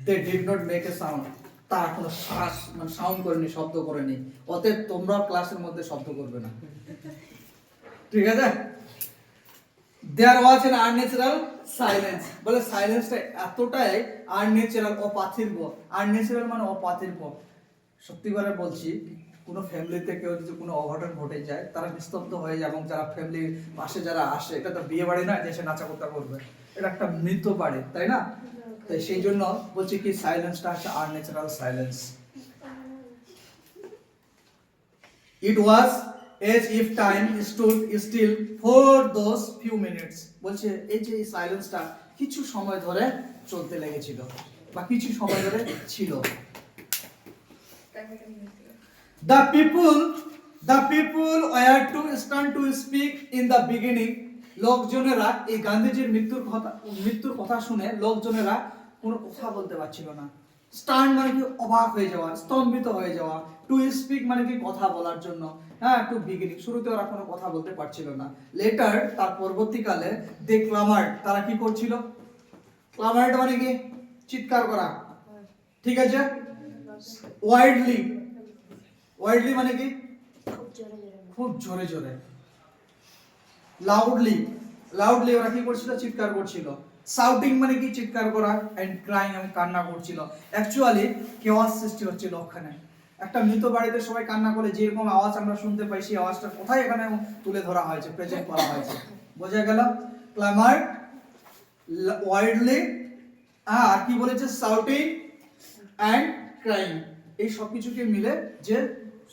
They did not make a sound, তারা কোনো শ্বাস মানে সাউন্ড করেনি, শব্দ করেনি। অতএব তোমরা ক্লাসের মধ্যে শব্দ করবে না, ঠিক আছে? দেয়ার ওয়াজ এন আনন্যাচারাল সাইলেন্স, বলে সাইলেন্সটা এতটাই আনন্যাচারাল, অপার্থিব। আনন্যাচারাল মানে অপার্থিব। সত্যি করে বলছি, কোনো ফ্যামিলিতে কেউ যদি কোনো অঘটন ঘটে যায়, তারা নিস্তব্ধ হয়ে যায়, এবং যারা ফ্যামিলির পাশে যারা আসে, এটা তো বিয়ে বাড়ি না যে সে নাচাকোটা করবে, এটা একটা মৃত বাড়ি, তাই না? তাই সেই জন্য বলছি কি সাইলেন্সটা হচ্ছে unnatural silence. It was as if time stood still for those few minutes. বলছে এই যে সাইলেন্সটা কিছু সময় ধরে চলতে লেগেছিল, বা কিছু সময় ধরে ছিল। The people were to stand to speak in the beginning. লোকজনেরা এই গান্ধীজির মৃত্যুর কথা শুনে লোকজনেরা কোনো কথা বলতে পারছিল না। স্টান মানে কি অবাক হয়ে যাওয়া, স্তম্ভিত হয়ে যাওয়া। টু স্পিক মানে কি কথা বলার জন্য। হ্যাঁ, টু বিগিনিং, শুরুতে ওরা কোনো কথা বলতে পারছিল না। লেটার, তার পরবর্তীকালে দে ক্লামার্ড, তারা কি করছিল? ক্লামার্ড মানে কি চিৎকার করা, ঠিক আছে? ওয়াইডলি, ওয়াইডলি মানে কি খুব জোরে জোরে। লাউডলি, লাউডলি ওরা কি করছিল? চিৎকার করছিল। শাউটিং মানে কি চিৎকার করা, এন্ড ক্রাইং এবং কান্না করছিল। অ্যাকচুয়ালি কেওয়াস সৃষ্টি হচ্ছিল ওখানে। একটা মৃত বাড়িতে সবাই কান্না করে যেরকম আওয়াজ আমরা শুনতে পাই, সেই আওয়াজটা কোথায় এখানে তুলে ধরা হয়েছে, প্রেজেন্ট করা হয়েছে। বোঝা গেল? ক্লামার্ড, ওয়াইডলি, আর কি বলেছে? শাউটিং এন্ড ক্রাইং, এই সব কিছুকে মিলে যে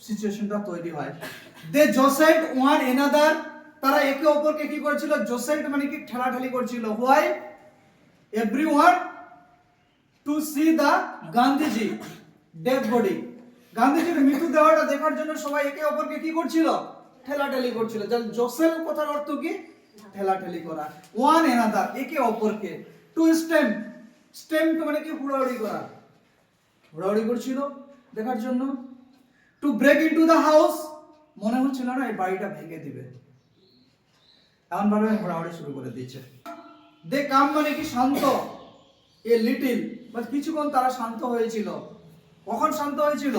সিচুয়েশনটা তৈরি হয়। দে জোসেড ওয়ান এনাদার, তারা একে অপরকে কি করেছিল? জোসেড মানে কি ঠেলাঠেলি করছিল। Why? Everyone to see the Gandhiji dead body, গান্ধীজির মৃত্যু দেহটা দেখার জন্য সবাই একে অপরকে কি করছিল? ঠেলাঠেলি করছিল। জোসেল কথার অর্থ কি? ঠেলাঠেলি করা। ওয়ান এনাদার, একে অপরকে। টু স্টেম, স্টেম মানে কি হুড়াহুড়ি করা, হুড়াহুড়ি করছিল দেখার জন্য। To break into the house, মনে হচ্ছিল না এই বাড়িটা ভেঙে দিবে, এমন ভাবে হুড়াহুড়ি শুরু করে দিয়েছে। দে কাম মানে কি শান্ত, এ লিটিল, বাট কিছুক্ষণ তারা শান্ত হয়েছিল। কখন শান্ত হয়েছিল?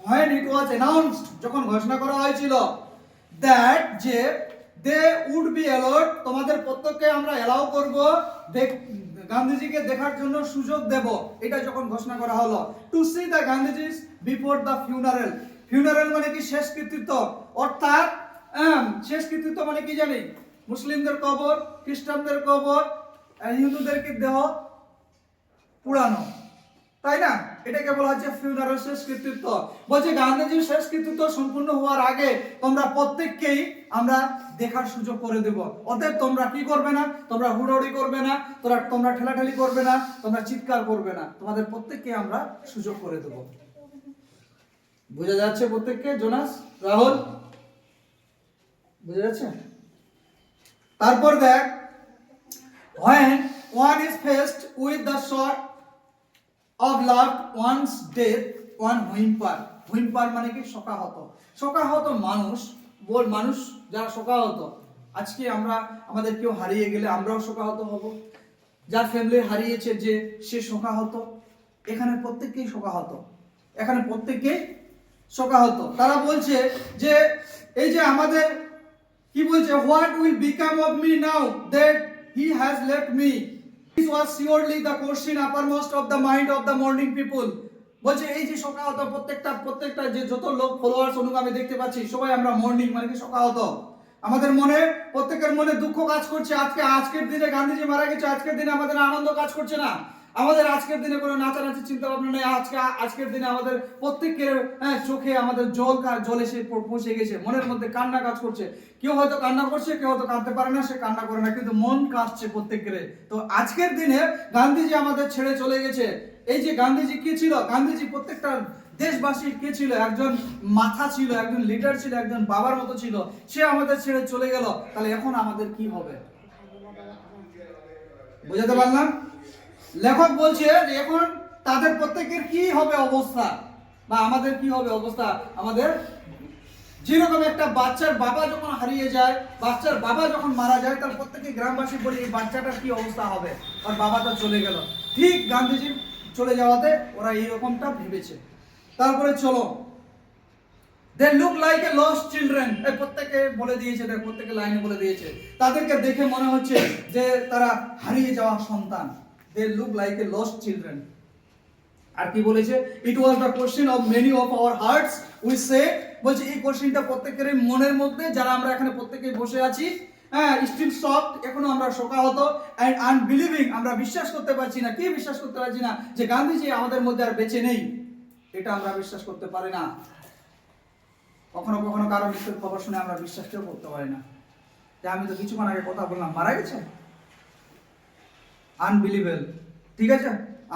when it was announced, যখন ঘোষণা করা হয়েছিল that যে they would be allowed, তোমাদের প্রত্যেককে আমরা এলাও করব, গান্ধীজিকে দেখার জন্য সুযোগ দেব, এটা যখন ঘোষণা করা হলো। To see the Gandhiji before the funeral, funeral মানে কি শেষকৃত্য, অর্থাৎ শেষ কৃতিত্ব মানে কি জানি? মুসলিমদের কবর, খ্রিস্টানদের কবর, হিন্দুদের কি দেহ পুরানো, তাই না? এটাকে বলা হচ্ছে ফিউনারাল, শেষ কৃতিত্ব। বলছে গান্ধীজির শেষ কৃতিত্ব সম্পূর্ণ হওয়ার আগে তোমরা প্রত্যেককেই আমরা দেখার সুযোগ করে দেব। অতএব তোমরা কি করবে না? তোমরা হুড়োহুড়ি করবে না, তোমরা ঠেলাঠেলি করবে না, তোমরা চিৎকার করবে না, তোমাদের প্রত্যেককে আমরা সুযোগ করে দেব। বুঝা যাচ্ছে প্রত্যেককে? জোনাস, রাহুল, বুঝা যাচ্ছে? তারপর দেখ, when one is faced with the shot of loved one's death, one whimper, whimper মানে কি শোকাহত। শোকাহত মানুষ, মানুষ যারা শোকাহত, আজকে আমরা আমাদের কেউ হারিয়ে গেলে আমরাও শোকাহত হব। যার ফ্যামিলি হারিয়েছে যে সে শোকাহত, এখানে প্রত্যেককেই শোকাহত, এখানে প্রত্যেককেই শোকাহত। তারা বলছে যে এই যে আমাদের কি বলছে? what will become of me now that he has left me, this was surely the question uppermost of the mind of the mourning people. বলছে এই যে শোকাহত প্রত্যেকটা যে যত লোক ফলোয়ার্স অনুগামী দেখতে পাচ্ছি, সবাই আমরা মর্নিং মানে কি শোকাহত। আমাদের মনে, প্রত্যেকের মনে দুঃখ কাজ করছে। আজকের দিনে গান্ধীজি মারা গেছে, আজকের দিনে আমাদের আনন্দ কাজ করছে না, আমাদের আজকের দিনে কোনো নাচানাচি চিন্তা ভাবনা নেই। আজকের দিনে আমাদের প্রত্যেকের চোখে আমাদের জল এসে পৌঁছে গেছে, মনের মধ্যে কান্না কাজ করছে। কেউ হয়তো কান্না করছে, কেউ হয়তো কাঁদতে পারে না, সে কান্না করে না, কিন্তু মন কাঁদছে প্রত্যেকের। তো আজকের দিনে গান্ধীজি আমাদের ছেড়ে চলে গেছে। এই যে গান্ধীজি কে ছিল? গান্ধীজি প্রত্যেকটা দেশবাসীর কে ছিল? একজন মাথা ছিল, একজন লিডার ছিল, একজন বাবার মতো ছিল। সে আমাদের ছেড়ে চলে গেল, তাহলে এখন আমাদের কি হবে? বুঝাতে পারলাম? লেখক বলছে যে এখন তাদের প্রত্যেকের কি হবে অবস্থা, বা আমাদের কি হবে অবস্থা। আমাদের যেরকম একটা বাচ্চার বাবা যখন হারিয়ে যায়, বাচ্চার বাবা যখন মারা যায়, তার প্রত্যেকে গ্রামবাসী বলি এই বাচ্চাটার কি অবস্থা হবে, আর বাবাটা চলে গেল। ঠিক গান্ধীজি চলে যাওয়াতে ওরা এইরকমটা ভেবেছে। তারপরে চলো, they look like a lost children, প্রত্যেকে বলে দিয়েছে, প্রত্যেকে লাইনে বলে দিয়েছে, তাদেরকে দেখে মনে হচ্ছে যে তারা হারিয়ে যাওয়া সন্তান। They look like a lost children. আর কি বলেছে, it was the question of many of our hearts we say, বলছে এই কোশ্চেনটা প্রত্যেকের মনের মধ্যে, যারা আমরা এখানে প্রত্যেকে বসে আছি, হ্যাঁ, স্টিল শকড, এখনো আমরা শোকাহত, এন্ড আনবিলিভিং, আমরা বিশ্বাস করতে পারছি না। কি বিশ্বাস করতে পারছি না? যে গান্ধীজি আমাদের মধ্যে আর বেঁচে নেই, এটা আমরা বিশ্বাস করতে পারি না। কখনো কখনো কারো মৃত্যুর খবর শুনে আমরা বিশ্বাস কেউ করতে পারি না, যে আমি তো কিছুক্ষণ আগে কথা বললাম, মারা গেছে। আনবিলিভেবল, ঠিক আছে,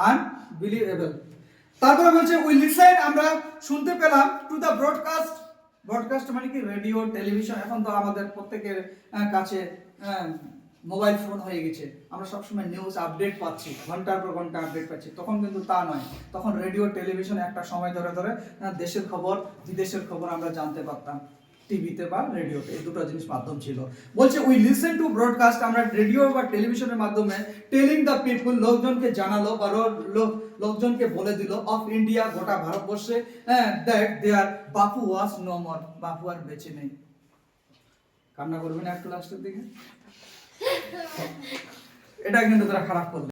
আনবিলিভেবল। তারপরে বলছে উই লিসেন, আমরা শুনতে পেলাম, টু দ্য ব্রডকাস্ট। ব্রডকাস্ট মানে কি? Radio, television. এখন তো আমাদের প্রত্যেকের কাছে মোবাইল ফোন হয়ে গেছে, আমরা সবসময় নিউজ আপডেট পাচ্ছি, ঘন্টার পর ঘন্টা আপডেট পাচ্ছি। তখন কিন্তু তা নয়, তখন রেডিও, টেলিভিশন একটা সময় ধরে ধরে দেশের খবর, বিদেশের খবর আমরা জানতে পারতাম টিভিতে বা রেডিওতে, এই দুটো জিনিস মাধ্যম ছিল। বলছে উই লিসেন টু ব্রডকাস্ট, আমরা রেডিও বা টেলিভিশনের মাধ্যমে টেলিং দ্য পিপল, লোকজনকে জানালো বা লোকজনকে বলে দিল, অফ ইন্ডিয়া, গোটা ভারতবর্ষে, that there Bapu was no more, বাপু আর বেঁচে নেই। কান্না করবেন একটু লাস্টের দিকে, এটা কিন্তু তারা খারাপ করবে।